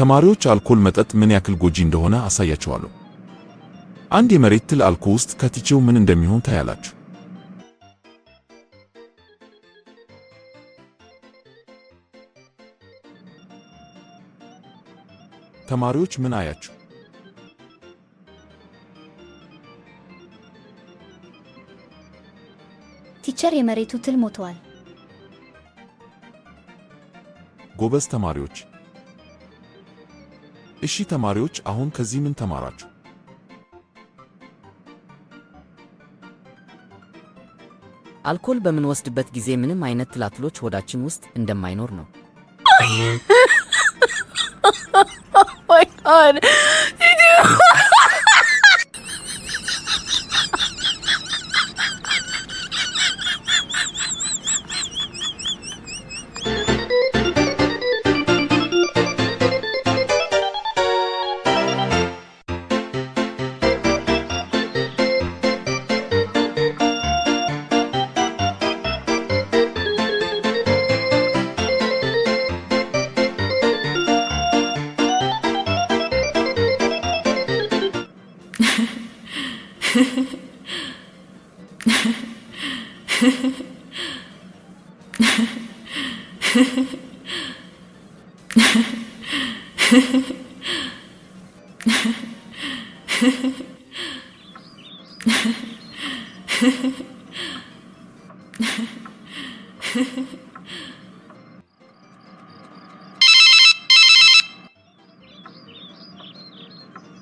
ተማሪዎች አልኮል መጠጥ ምን ያክል ጎጂ እንደሆነ አሳያችኋለሁ። አንድ የመሬት ትል አልኮል ውስጥ ከትቼው ምን እንደሚሆን ታያላችሁ። ተማሪዎች ምን አያችሁ? ቲቸር የመሬቱ ትል ሞተዋል። ጎበዝ ተማሪዎች። እሺ ተማሪዎች አሁን ከዚህ ምን ተማራችሁ? አልኮል በምንወስድበት ጊዜ ምንም አይነት ትላትሎች ሆዳችን ውስጥ እንደማይኖር ነው። Oh my god.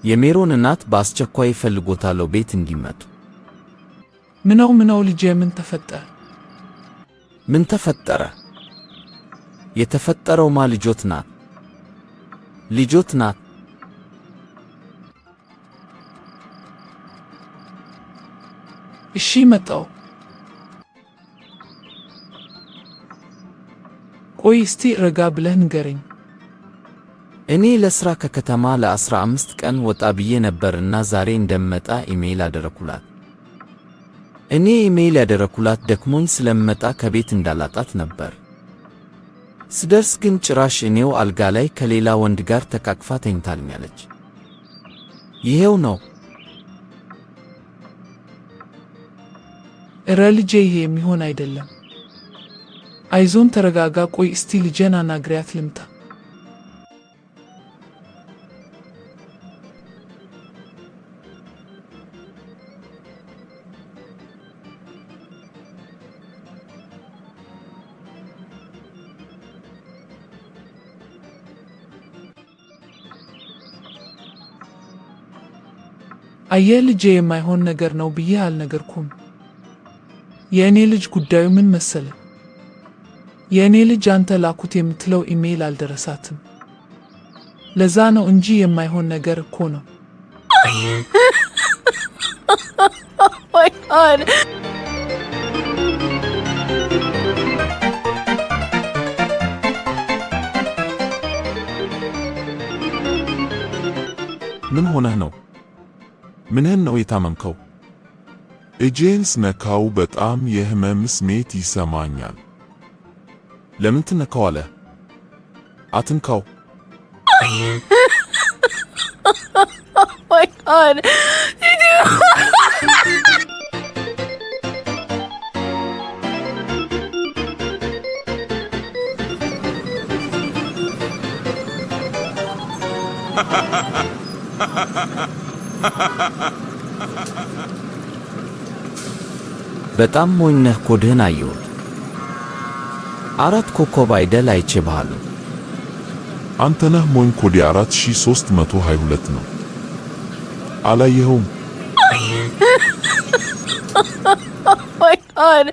የሜሮን እናት በአስቸኳይ ፈልጎታለው ቤት እንዲመጡ። ምነው ልጄ ምን ተፈጠረ? ምን ተፈጠረ? የተፈጠረውማ ልጆት ናት። እሺ መጣው። ቆይ እስቲ ረጋ ብለህ ንገረኝ። እኔ ለሥራ ከከተማ ለ15 ቀን ወጣ ብዬ ነበርና ዛሬ እንደምመጣ ኢሜይል አደረኩላት። እኔ ኢሜይል ያደረኩላት ደክሞኝ ስለምመጣ ከቤት እንዳላጣት ነበር። ስደርስ ግን ጭራሽ እኔው አልጋ ላይ ከሌላ ወንድ ጋር ተቃቅፋ ተኝታልኛለች። ይሄው ነው። እረ ልጄ ይሄ የሚሆን አይደለም። አይዞን ተረጋጋ። ቆይ እስቲ ልጄን አናግሪያት ልምጣ። አየህ ልጄ የማይሆን ነገር ነው ብዬ አልነገርኩም? የእኔ ልጅ ጉዳዩ ምን መሰለ? የእኔ ልጅ አንተ ላኩት የምትለው ኢሜይል አልደረሳትም። ለዛ ነው እንጂ የማይሆን ነገር እኮ ነው። Oh my god. ምን ሆነህ ነው? ምንህን ነው የታመምከው? እጄን ስነካው በጣም የህመም ስሜት ይሰማኛል። ለምን ትነካዋለህ? አትንካው። Oh my god. በጣም ሞኝ ነህ። ኮድህን አየሁት። 4 ኮከብ አይደል? አይቼብሃለሁ። አንተ ነህ ሞኝ። ኮዴ 4322 ነው። አላየኸውም? Oh my god.